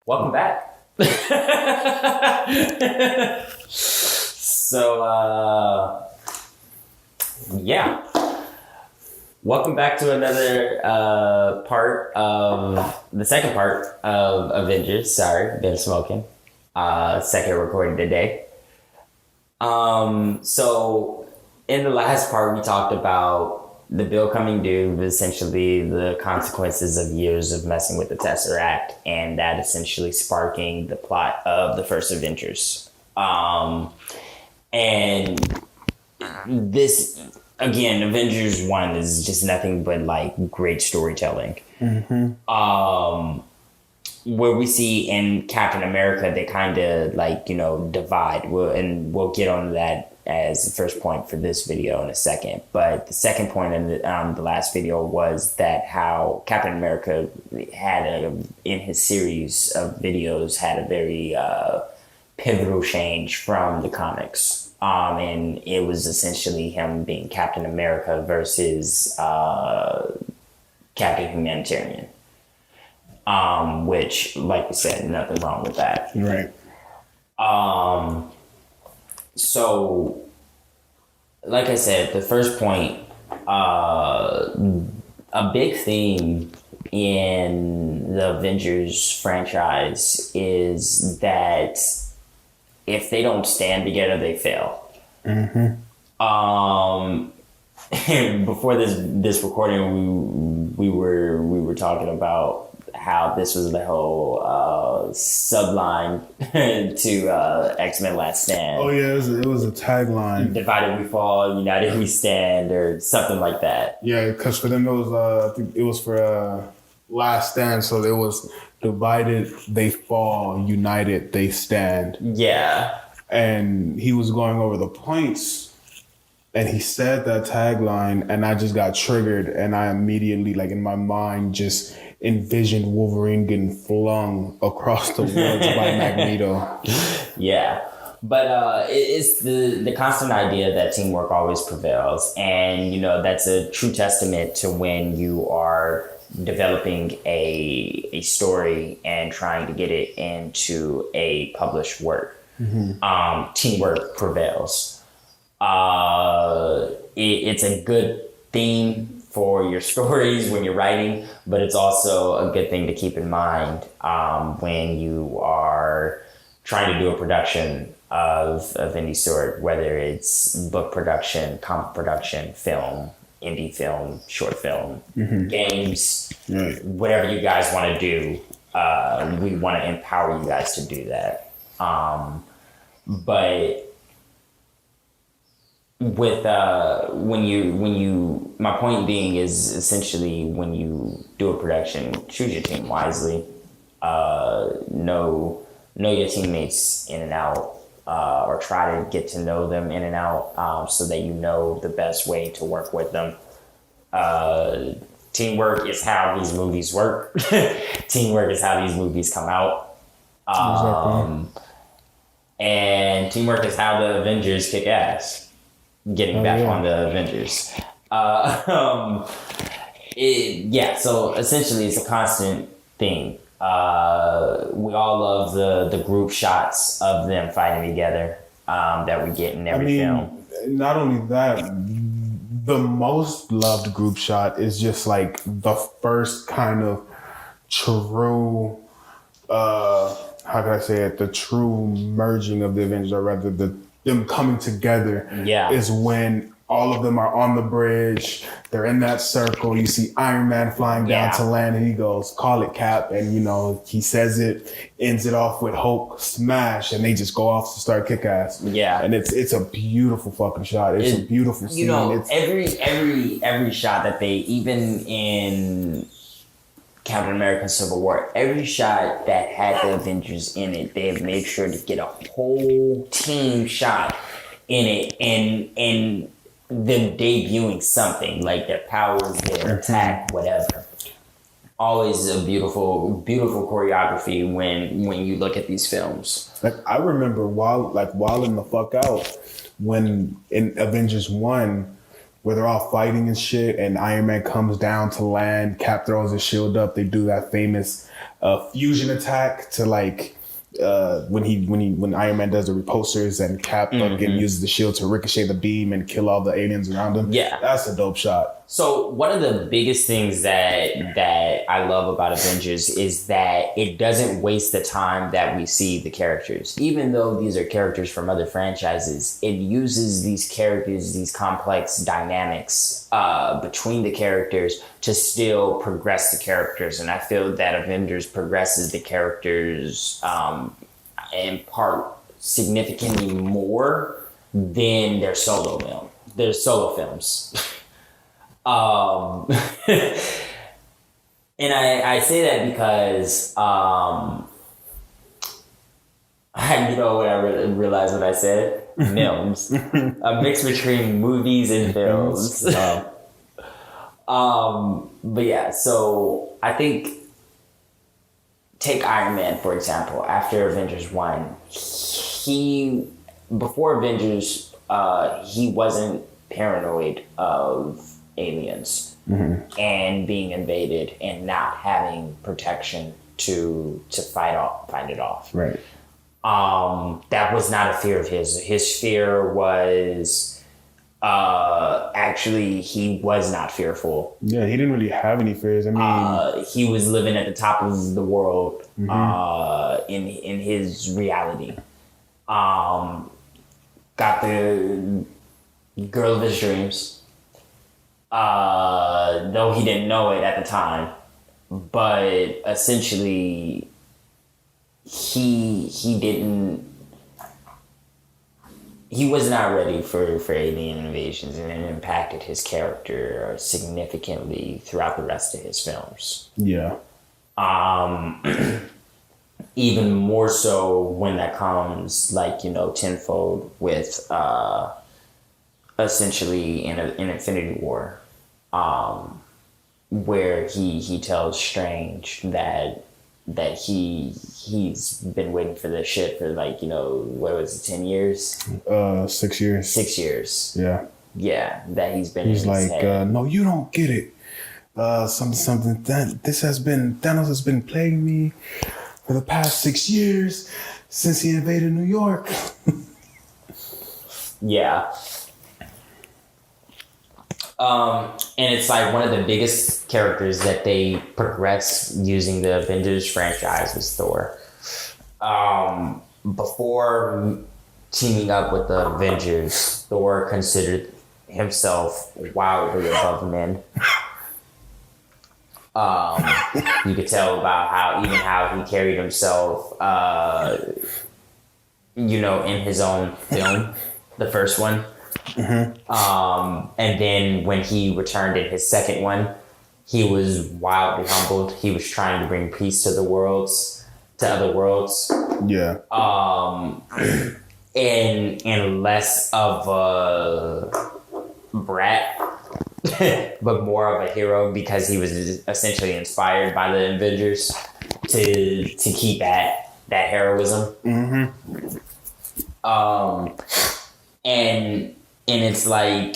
Welcome back. Yeah. Welcome back to another the second part of Avengers. Sorry, been smoking. Second recording today. So in the last part, we talked about the bill coming due, essentially the consequences of years of messing with the Tesseract, and that essentially sparking the plot of the first Avengers. And this, again, Avengers 1 is just nothing but like great storytelling. Mm-hmm. Where we see in Captain America, they kind of like, divide. We'll get on that as the first point for this video in a second. But the second point in the last video was that how Captain America in his series of videos had a very pivotal change from the comics. And it was essentially him being Captain America versus Captain Humanitarian. Which, like we said, nothing wrong with that. Right. So, like I said, the first point, a big theme in the Avengers franchise is that if they don't stand together, they fail. Mm-hmm. Before this recording, we were talking about how this was the whole subline to X-Men Last Stand. Oh yeah, it was a tagline. Divided we fall, united we stand, or something like that. Yeah, because for them it was I think it was for Last Stand, so it was divided they fall, united they stand. Yeah. And he was going over the points, and he said that tagline, and I just got triggered, and I immediately, like in my mind, just envisioned Wolverine getting flung across the woods by Magneto. Yeah. But it's the constant idea that teamwork always prevails. And, that's a true testament to when you are developing a story and trying to get it into a published work. Mm-hmm. Teamwork prevails. It's a good theme for your stories when you're writing, but it's also a good thing to keep in mind when you are trying to do a production of any sort, whether it's book production, comic production, film, indie film, short film, mm-hmm. games, right. Whatever you guys want to do, we want to empower you guys to do that. But with when you my point being is essentially when you do a production, choose your team wisely. Know your teammates in and out, or try to get to know them in and out, so that you know the best way to work with them. Teamwork is how these movies work. Teamwork is how these movies come out. Exactly. And teamwork is how the Avengers kick ass. Getting back on the Avengers. So essentially it's a constant thing. We all love the group shots of them fighting together that we get in every film. Not only that, the most loved group shot is just like the first kind of true, how can I say it? The true merging of the Avengers, or rather them coming together, is when all of them are on the bridge. They're in that circle. You see Iron Man flying down to land, and he goes, "Call it, Cap." And he says it, ends it off with Hulk smash, and they just go off to start kick ass. Yeah, and it's a beautiful fucking shot. It's a beautiful scene. Every shot that they, even in Captain America Civil War, every shot that had the Avengers in it, they have made sure to get a whole team shot in it, and them debuting something, like their powers, their attack, whatever. Always a beautiful choreography when you look at these films. Like I remember wilding the fuck out when in Avengers 1, where they're all fighting and shit, and Iron Man comes down to land, Cap throws his shield up, they do that famous fusion attack to like when Iron Man does the repulsors and Cap again uses the shield to ricochet the beam and kill all the aliens around him. Yeah, that's a dope shot. So one of the biggest things that I love about Avengers is that it doesn't waste the time that we see the characters. Even though these are characters from other franchises, it uses these characters, these complex dynamics between the characters to still progress the characters. And I feel that Avengers progresses the characters in part significantly more than their solo films. And I say that because you know what I realized what I said? Films. A mix between movies and films. But yeah, so I think take Iron Man, for example. After Avengers 1, before Avengers, he wasn't paranoid of aliens and being invaded and not having protection to fight it off. Right. That was not a fear of his. His fear was actually he was not fearful. Yeah, he didn't really have any fears. I mean, he was living at the top of the world in his reality. Got the girl of his dreams. Though he didn't know it at the time, but essentially he was not ready for alien invasions, and it impacted his character significantly throughout the rest of his films. Yeah. Even more so when that comes tenfold with essentially in Infinity War, where he tells Strange that he's been waiting for this shit for what was it, 10 years? 6 years. 6 years. Yeah. Yeah, that he's been. He's like, no, you don't get it. Something that Thanos has been plaguing me for the past 6 years since he invaded New York. Yeah. And it's like one of the biggest characters that they progress using the Avengers franchise was Thor. Before teaming up with the Avengers, Thor considered himself wildly above men. You could tell about how he carried himself, in his own film, the first one. And then when he returned in his second one, he was wildly humbled. He was trying to bring peace to other worlds. Yeah. And less of a brat, but more of a hero, because he was essentially inspired by the Avengers to keep that heroism. And it's like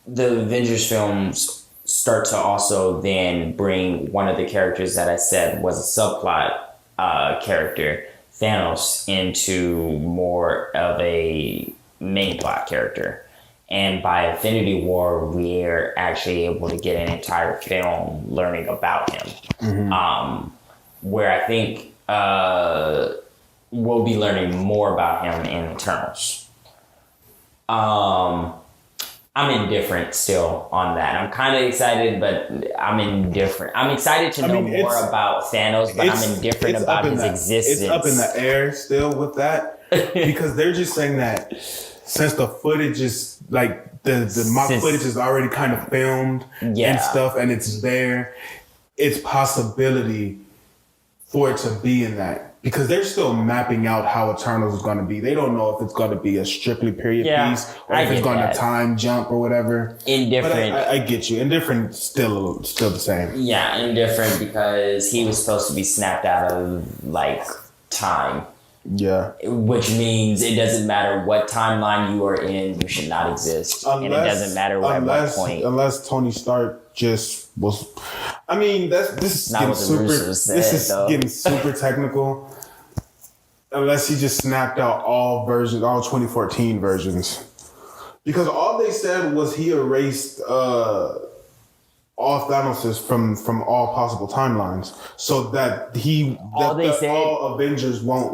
the Avengers films start to also then bring one of the characters that I said was a subplot character, Thanos, into more of a main plot character. And by Infinity War, we're actually able to get an entire film learning about him. Where I think we'll be learning more about him in Eternals. I'm indifferent still on that. I'm kind of excited, but I'm indifferent. I'm excited to know more about Thanos, but I'm indifferent about his existence. It's up in the air still with that, because they're just saying that since the footage is like the mock footage is already kind of filmed and stuff, and it's there, it's possibility for it to be in that. Because they're still mapping out how Eternals is going to be. They don't know if it's going to be a strictly period piece or if it's going to time jump or whatever. Indifferent. But I get you. Indifferent still the same. Yeah, indifferent because he was supposed to be snapped out of time. Yeah. Which means it doesn't matter what timeline you are in, you should not exist. And it doesn't matter at what point. Unless Tony Stark just was. I mean, this is Not getting what the super. Russos said, This is though. getting super technical. Unless he just snapped out all 2014 versions, because all they said was he erased all Thanos's from all possible timelines, so that all Avengers won't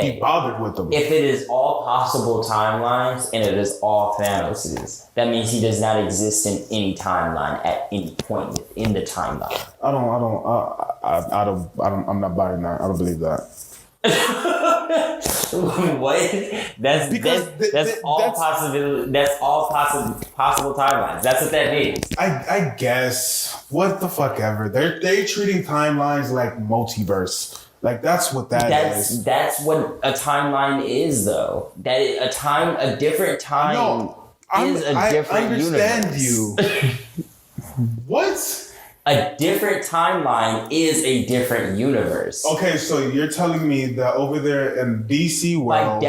be bothered with them. If it is all possible timelines and it is all Thanos's, that means he does not exist in any timeline at any point in the timeline. I'm not buying that. I don't believe that. What? That's all possible timelines. That's what that means. I guess. What the fuck ever. They treating timelines like multiverse. Like that's what is. That's what a timeline is, though. A different time is a different universe. I understand you. What? A different timeline is a different universe. Okay, so you're telling me that over there in DC world,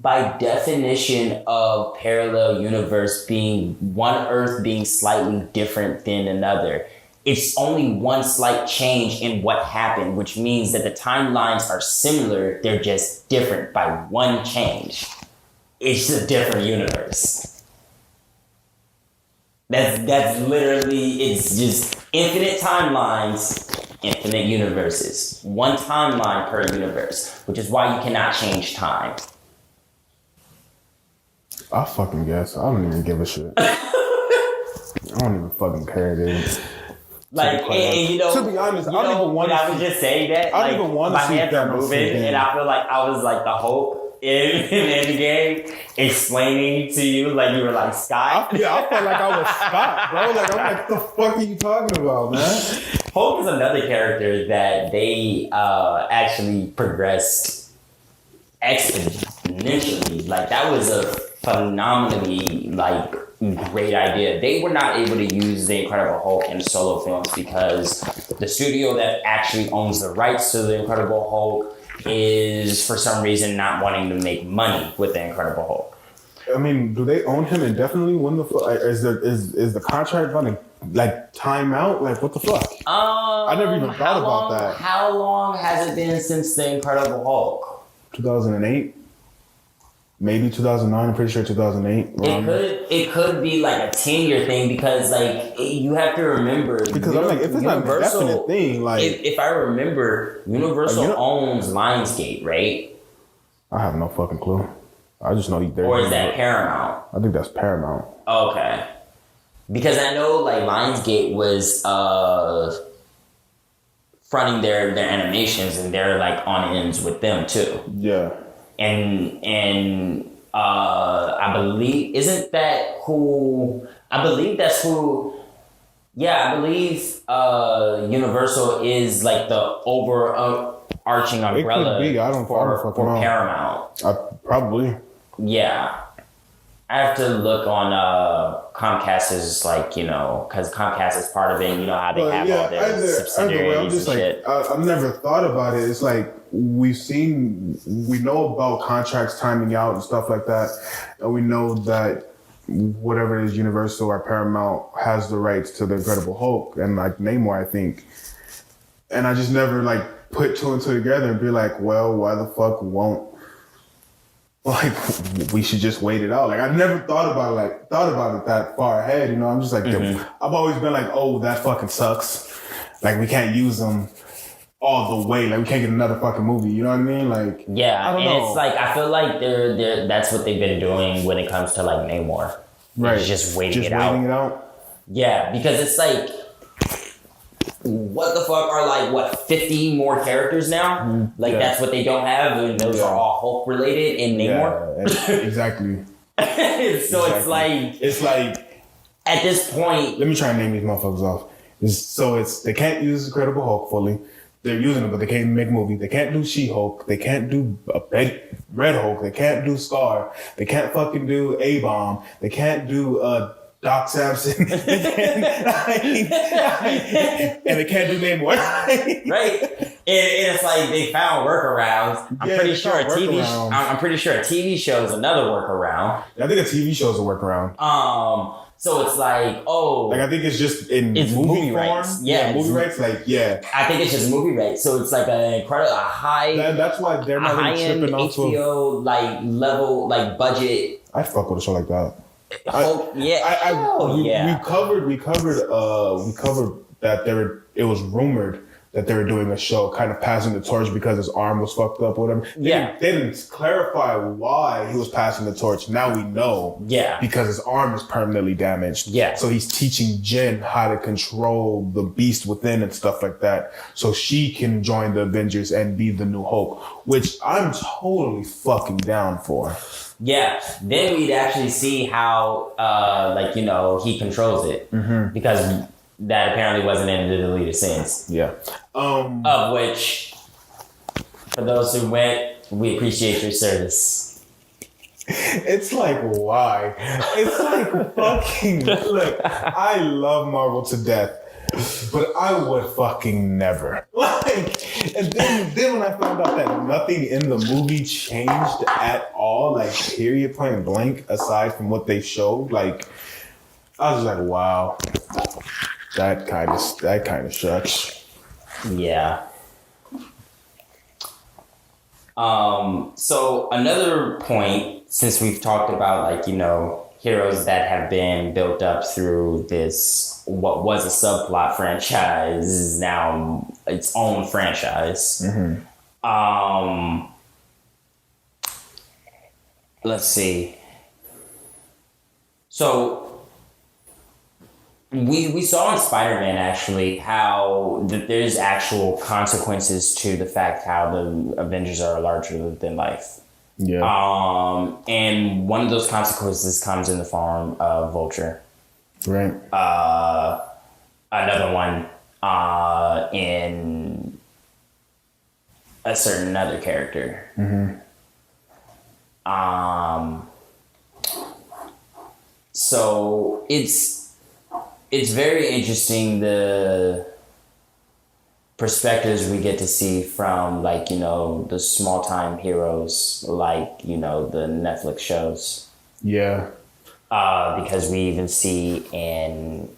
by definition of parallel universe being one Earth being slightly different than another, it's only one slight change in what happened, which means that the timelines are similar. They're just different by one change. It's a different universe. That's literally, it's just infinite timelines, infinite universes. One timeline per universe, which is why you cannot change time. I fucking guess. I don't even give a shit. I don't even fucking care, dude. Like, and you know, to be honest, I don't even want to. I was just saying that. I don't even want to see my hands are moving, and I feel like I was like the Hulk in Endgame, explaining to you like you were like Scott. I felt like I was Scott, bro. Like I'm like, the fuck are you talking about, man? Hulk is another character that they actually progressed exponentially. Like that was a phenomenally great idea. They were not able to use the Incredible Hulk in solo films because the studio that actually owns the rights to the Incredible Hulk is for some reason not wanting to make money with the Incredible Hulk. I mean, do they own him indefinitely? When the fuck is the contract going to time out? Like what the fuck? I never even thought about that. How long has it been since the Incredible Hulk? 2008. Maybe 2009. I'm pretty sure 2008. It could be like a 10-year thing because you have to remember because I'm like if it's not a definite thing if I remember Universal owns Lionsgate, right? I have no fucking clue. I just know there. Or is that Paramount? I think that's Paramount. Okay, because I know Lionsgate was fronting their animations and they're on ends with them too. Yeah. And I believe that's who. Yeah, I believe Universal is the overarching umbrella. It could be. I don't for Paramount. Probably. Yeah, I have to look on Comcast's because Comcast is part of it. And you know how they have all their subsidiaries and shit. I've never thought about it. It's we know about contracts timing out and stuff like that, and we know that whatever it is, Universal or Paramount has the rights to the Incredible Hulk and Namor, I think. And I just never put two and two together and be well, why the fuck won't we should just wait it out? I've never thought about it that far ahead. You know, I'm just I've always been oh, that fucking sucks. We can't use them all the way. We can't get another fucking movie. You know what I mean? Yeah, I don't know. It's I feel like they're that's what they've been doing when it comes to Namor. Right. It's just waiting it out. Yeah, because it's what the fuck are 50 more characters now? That's what they don't have, and those are all Hulk related in Namor. Yeah, exactly. So exactly. It's at this point. Let me try and name these motherfuckers off. They can't use Incredible Hulk fully. They're using it, but they can't make a movie. They can't do She-Hulk. They can't do Red Hulk. They can't do Scar. They can't fucking do A-Bomb. They can't do Doc Samson. And they can't do Namor. Right. And it's they found workarounds. I'm pretty sure a TV show is another workaround. I think a TV show is a workaround. So it's like, oh, like I think it's just in it's movie form. rights. Yeah, movie rights. Like, yeah, I think it's just movie rights. So it's like a high. That's why they're not really tripping off HBO like level, like budget. I fuck with a show like that. We covered that it was rumored that they were doing a show kind of passing the torch because his arm was fucked up or whatever. They didn't clarify why he was passing the torch. Now we know. Yeah. Because his arm is permanently damaged. Yeah. So he's teaching Jen how to control the beast within and stuff like that. So she can join the Avengers and be the New Hope, which I'm totally fucking down for. Yeah. Then we'd actually see how, he controls it. Mm-hmm. Because that apparently wasn't in the deleted scenes. Yeah. Of which, for those who went, we appreciate your service. It's like, why? It's like, fucking, look, I love Marvel to death, but I would fucking never. Like, and then when I found out that nothing in the movie changed at all, like, period, point blank, aside from what they showed, like, I was like, wow. That kind of sucks. Yeah. So another point, since we've talked about heroes that have been built up through this, what was a subplot franchise is now its own franchise. Mm-hmm. Let's see. So we saw in Spider-Man actually how there's actual consequences to the fact how the Avengers are larger than life. Yeah. And one of those consequences comes in the form of Vulture. Right. Another one in a certain other character. Mm-hmm. So it's very interesting the perspectives we get to see from the small time heroes the Netflix shows. Yeah. Because we even see in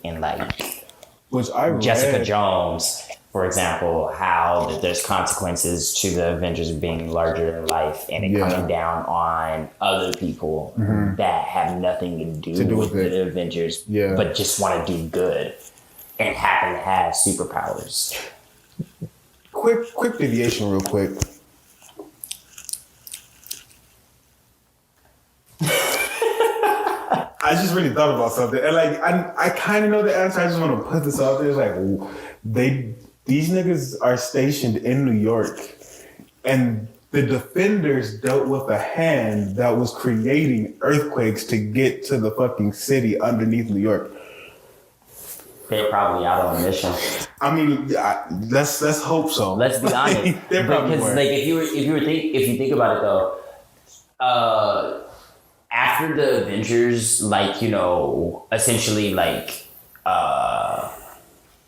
which I read, Jessica Jones, for example, how that there's consequences to the Avengers being larger than life and it coming down on other people that have nothing to do with the Avengers, but just want to do good and happen to have superpowers. Quick deviation real quick. I just really thought about something. And I kind of know the answer. I just want to put this out there. It's like, these niggas are stationed in New York, and the Defenders dealt with a hand that was creating earthquakes to get to the fucking city underneath New York. They're probably out on a mission. I mean, let's hope so. Let's be honest. They're probably because if you think about it though, after the Avengers, essentially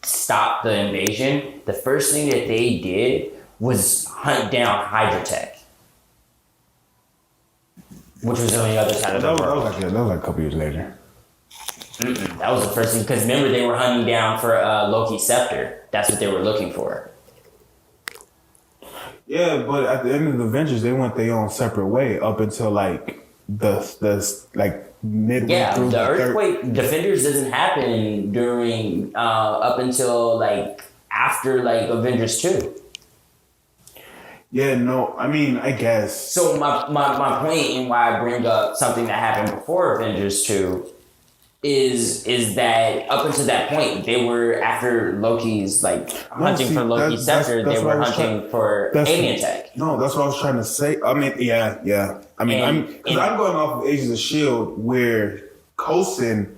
stop the invasion, the first thing that they did was hunt down Hydra Tech, which was on the other side of the world. That was like a couple years later. That was the first thing, because remember they were hunting down for Loki's scepter. That's what they were looking for. Yeah, but at the end of the Avengers, they went their own separate way up until the midway through the earthquake Defenders doesn't happen during up until after Avengers 2. Yeah, no, I mean, I guess. So my point and why I bring up something that happened before Avengers 2 is that up until that point they were after Loki's hunting for Loki's scepter. They were hunting for alien tech. No, that's what I was trying to say. I mean, yeah. I mean, I'm going off of Agents of S.H.I.E.L.D. where Coulson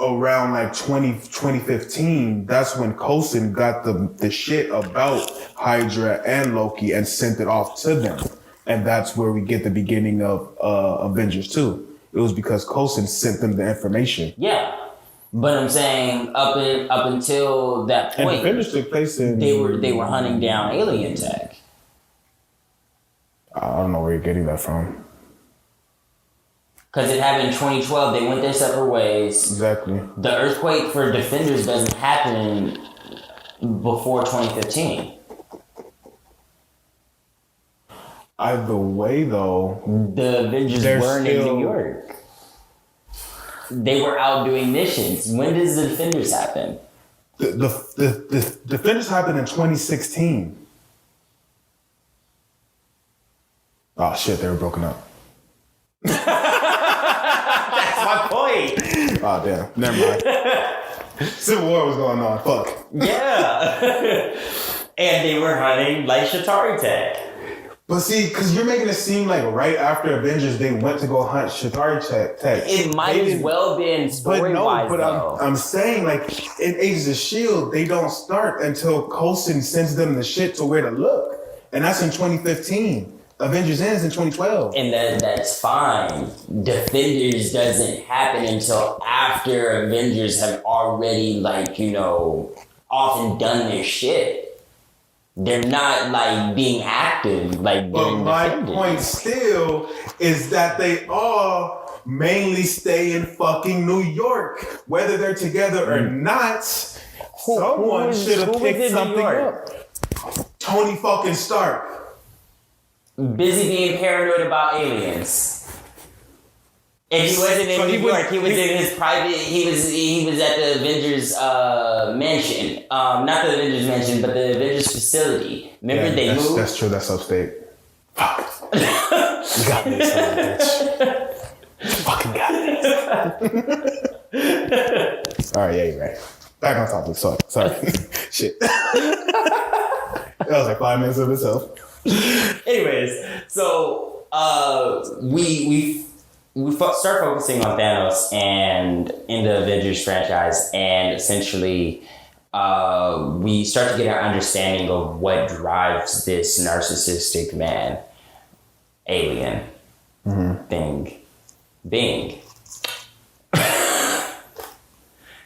around 2015. That's when Coulson got the shit about Hydra and Loki and sent it off to them, and that's where we get the beginning of Avengers 2. It was because Coulson sent them the information. Yeah, but I'm saying up until that point, and Avengers took place in, they were hunting down alien tech. I don't know where you're getting that from. Because it happened in 2012. They went their separate ways. Exactly. The earthquake for Defenders doesn't happen before 2015. Either way, though, the Avengers weren't in New York. They were out doing missions. When does the Defenders happen? The Defenders happened in 2016. Oh shit, they were broken up. That's my point. Oh damn, never mind. Civil War was going on. Fuck. Yeah. And they were hunting like Shatari tech. But see, because you're making it seem like right after Avengers, they went to go hunt Shatari tech. It might as well been story-wise, though. I'm saying, like, in Agents of S.H.I.E.L.D., they don't start until Coulson sends them the shit to where to look. And that's in 2015. Avengers ends in 2012. And that's fine. Defenders doesn't happen until after Avengers have already, like, you know, often done their shit. They're not, like, being active, like, but my Defenders. point still is that they all mainly stay in fucking New York. Whether they're together or not, someone should have picked something up. Tony fucking Stark. Busy being paranoid about aliens. If he wasn't in New York, he was in his private. He was at the Avengers mansion. Not the Avengers mansion, but the Avengers facility. Remember they moved. That's true. That's upstate. Fuck. You got me, son of a bitch. Fucking got me. All right, yeah, you're right. Back on topic. Sorry. Shit. That was like 5 minutes of itself. Anyways, so we start focusing on Thanos and in the Avengers franchise, and essentially we start to get an understanding of what drives this narcissistic man, alien being.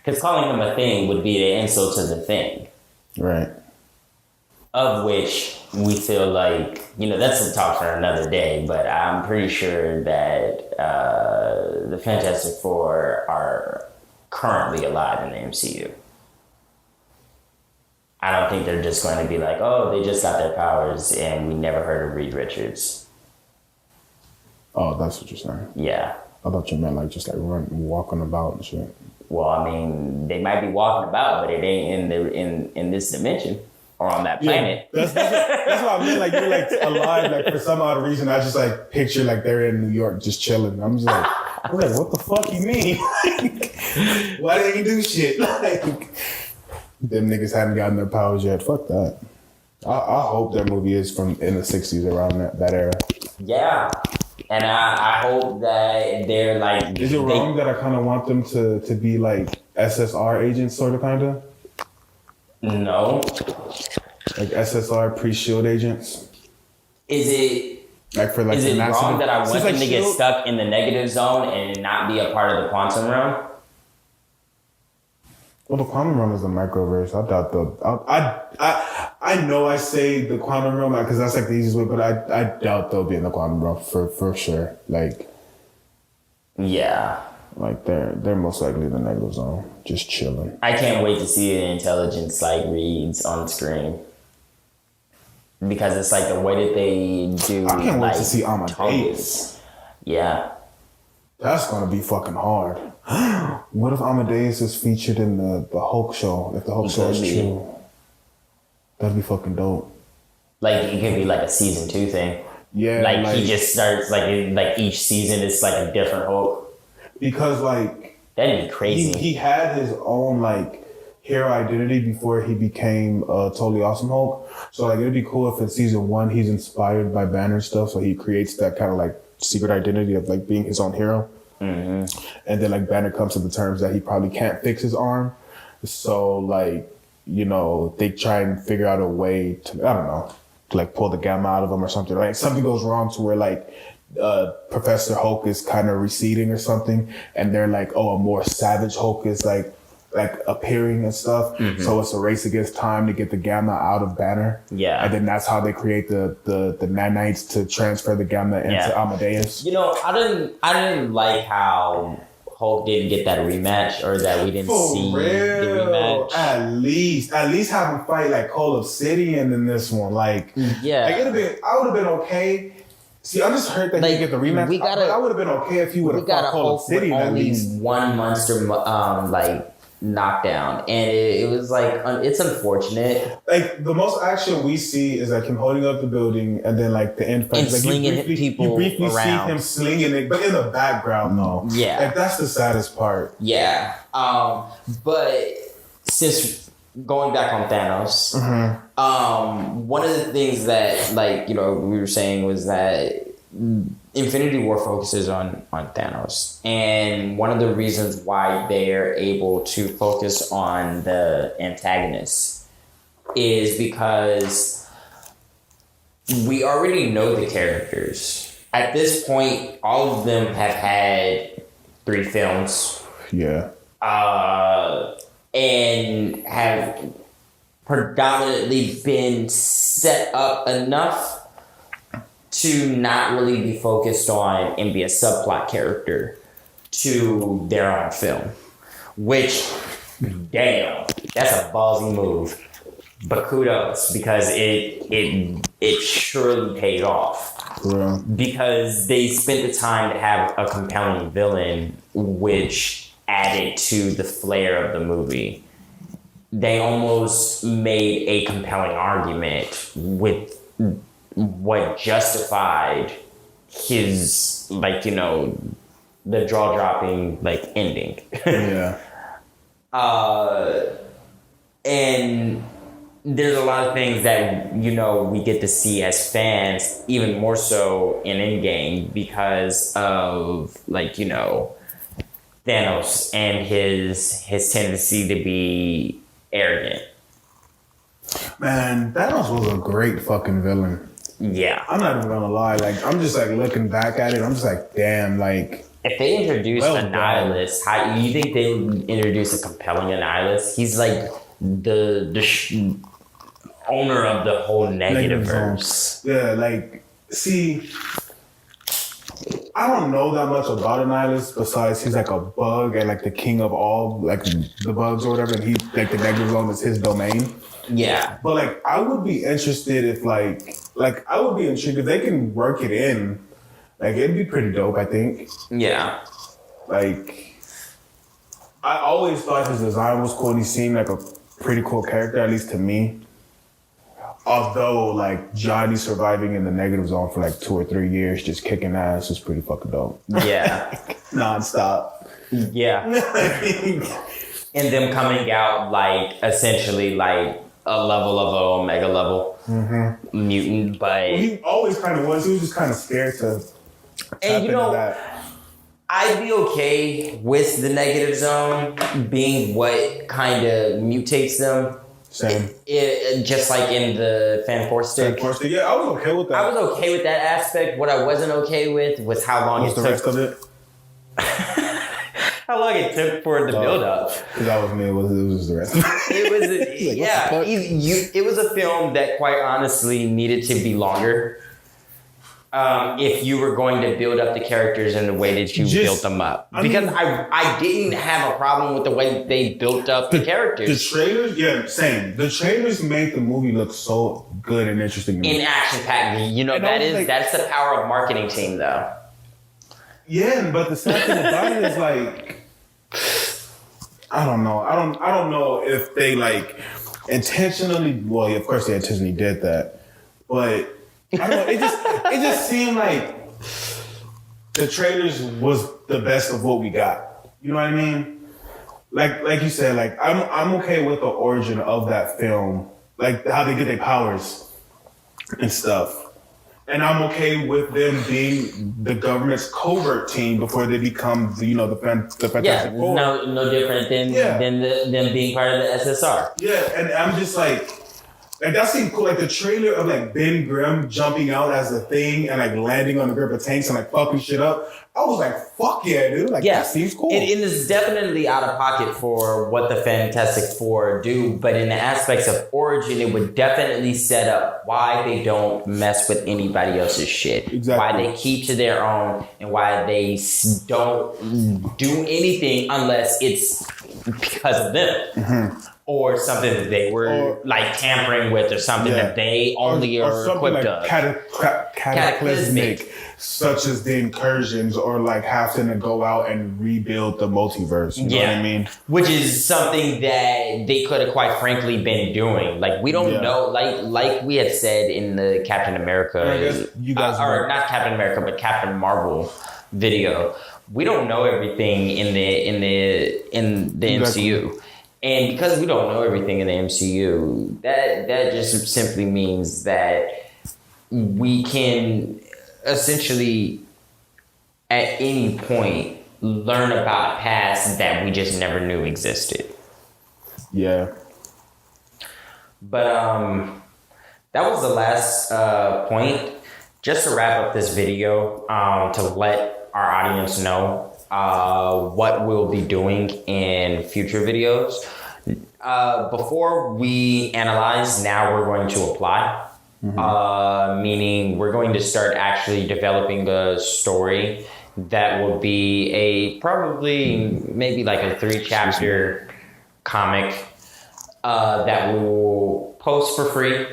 Because calling him a thing would be the insult to the thing. Right. Of which we feel like, you know, that's a talk for another day, but I'm pretty sure that the Fantastic Four are currently alive in the MCU. I don't think they're just going to be like, oh, they just got their powers and we never heard of Reed Richards. Oh, that's what you're saying. Yeah. I thought you meant like just like walking about and shit. Well, I mean, they might be walking about, but it ain't in this dimension. Or on that planet. Yeah, that's what I mean. Like, you're like alive. Like, for some odd reason, I just like picture like they're in New York just chilling. I'm like, what the fuck you mean? Why didn't you do shit? Like, them niggas hadn't gotten their powers yet. Fuck that. I hope that movie is from in the 60s around that era. Yeah. And I hope that they're like... Is it wrong that I kind of want them to be like SSR agents, sort of, kind of? No. Like SSR pre-SHIELD agents? Is it wrong that I want them to get stuck in the negative zone and not be a part of the quantum realm? Well, the quantum realm is the microverse. I doubt I know I say the quantum realm because that's like the easiest way, but I doubt they'll be in the quantum realm for sure. Like, yeah. Like they're most likely in the negative zone, just chilling. I can't wait to see the intelligence like reads on screen. Because it's like the way that they do. I can't like, wait to see Amadeus. Yeah. That's gonna be fucking hard. What if Amadeus is featured in the Hulk show? If the Hulk show is true, that'd be fucking dope. Like it could be like a season 2 thing. Yeah. Like he just starts like each season it's like a different Hulk. Because like that'd be crazy. He had his own like hero identity before he became a totally awesome Hulk. So like it'd be cool if in season 1 he's inspired by Banner stuff, so he creates that kind of like secret identity of like being his own hero. Mm-hmm. And then like Banner comes to the terms that he probably can't fix his arm, so like, you know, they try and figure out a way to, I don't know, to like pull the gamma out of him or something. Like something goes wrong to where like Professor Hulk is kind of receding or something, and they're like, oh, a more savage Hulk is like like appearing and stuff. So it's a race against time to get the gamma out of Banner. Yeah. And then that's how they create the nanites to transfer the gamma into Amadeus. You know, I didn't like how Hulk didn't get that rematch, or that we didn't see the rematch. At least have him fight like Cole Obsidian in this one. Like, I would have been okay. See, I'm just hurt that he didn't get the rematch. I would have been okay if he would have fought Cole Obsidian at least. One monster knockdown, and it was like it's unfortunate. Like the most action we see is like him holding up the building, and then like the end fight, and like slinging people around. You briefly see him slinging it, but in the background, no. Yeah, like that's the saddest part. Yeah, but since going back on Thanos, one of the things that we were saying was that Infinity War focuses on Thanos, and one of the reasons why they're able to focus on the antagonists is because we already know the characters. At this point, all of them have had 3 films. Yeah. And have predominantly been set up enough to not really be focused on and be a subplot character to their own film. Which, damn, that's a ballsy move. But kudos, because it surely paid off. Yeah. Because they spent the time to have a compelling villain, which added to the flair of the movie. They almost made a compelling argument with what justified his, the jaw-dropping, ending. Yeah. And there's a lot of things that, we get to see as fans, even more so in Endgame, because of, Thanos and his tendency to be arrogant. Man, Thanos was a great fucking villain. Yeah. I'm not even gonna lie. I'm just looking back at it. I'm just damn, if they introduce a nihilist, how you think they would introduce a compelling annihilist? He's the owner of the whole negativeverse. Yeah, see, I don't know that much about Annihilus besides he's a bug and the king of all the bugs or whatever, and he the negative zone is his domain. Yeah. But I would be interested if I would be intrigued if they can work it in. It'd be pretty dope, I think. Yeah. I always thought his design was cool and he seemed like a pretty cool character, at least to me. Although, Johnny surviving in the negative zone for 2 or 3 years, just kicking ass, is pretty fucking dope. Yeah. Non-stop. Yeah. And them coming out, essentially, a level of an Omega level mutant, but... Well, he always kind of was. He was just kind of scared to and that. I'd be okay with the negative zone being what kind of mutates them. Same. Just like in the Fan Force stick. Yeah, I was okay with that. I was okay with that aspect. What I wasn't okay with was how long it took. The rest of it? How long it took for it to build up. That was me. It was the rest of it. It was a film that quite honestly needed to be longer. If you were going to build up the characters in the way that you built them up. I didn't have a problem with the way they built up the characters. The trailers, yeah, same. The trailers made the movie look so good and interesting. In action-packed. That's the power of marketing team, though. Yeah, but the sad thing about it is I don't know. I don't know if they intentionally. Well, of course they intentionally did that, but I don't know. It just seemed like the trailers was the best of what we got. You know what I mean? Like you said, I'm okay with the origin of that film, how they get their powers and stuff. And I'm okay with them being the government's covert team before they become, the Fantastic Four. No different than them being part of the SSR. Yeah, and I'm just Like that seemed cool. Like the trailer of like Ben Grimm jumping out as a thing and like landing on the grip of tanks and like fucking shit up. I was like, fuck yeah, dude. Like that seems cool. It is definitely out of pocket for what the Fantastic Four do, but in the aspects of origin, it would definitely set up why they don't mess with anybody else's shit. Exactly. Why they keep to their own and why they don't do anything unless it's because of them. Mm-hmm. Or something that they were like tampering with, or something that they only are equipped of. Cataclysmic, such as the incursions, or like having to go out and rebuild the multiverse. You know what I mean? Which is something that they could have quite frankly been doing. Like we don't know, like we had said in the Captain America, you guys or not Captain America, but Captain Marvel video. We don't know everything in the MCU. And because we don't know everything in the MCU, that just simply means that we can essentially, at any point, learn about a past that we just never knew existed. Yeah. But that was the last point. Just to wrap up this video, to let our audience know what we'll be doing in future videos. Before we analyze, now we're going to apply. Mm-hmm. Meaning we're going to start actually developing a story that will be probably maybe like a 3-chapter comic that we will post for free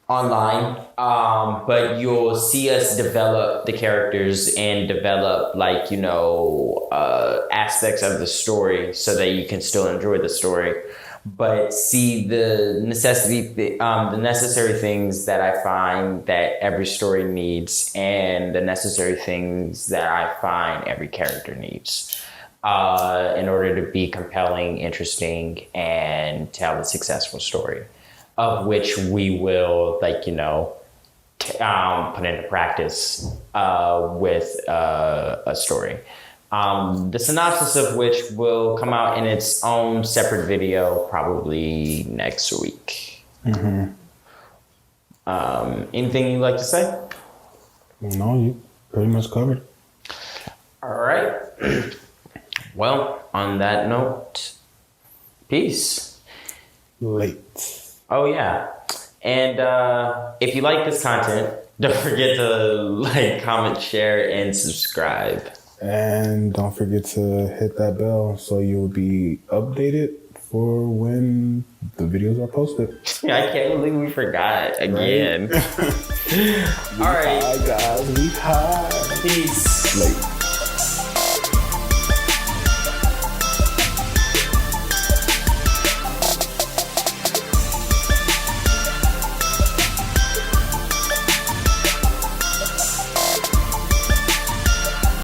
online, but you'll see us develop the characters and develop aspects of the story so that you can still enjoy the story, but see the necessary things that I find that every story needs, and the necessary things that I find every character needs, in order to be compelling, interesting, and tell a successful story, of which we will put into practice with a story. The synopsis of which will come out in its own separate video probably next week. Mm-hmm. Anything you'd like to say? No, you pretty much covered. All right. Well, on that note, peace. Late. Oh, yeah. And if you like this content, don't forget to comment, share, and subscribe. And don't forget to hit that bell so you'll be updated for when the videos are posted. I can't believe we forgot again. Right? All right. Hi, guys. We high. Peace. Late.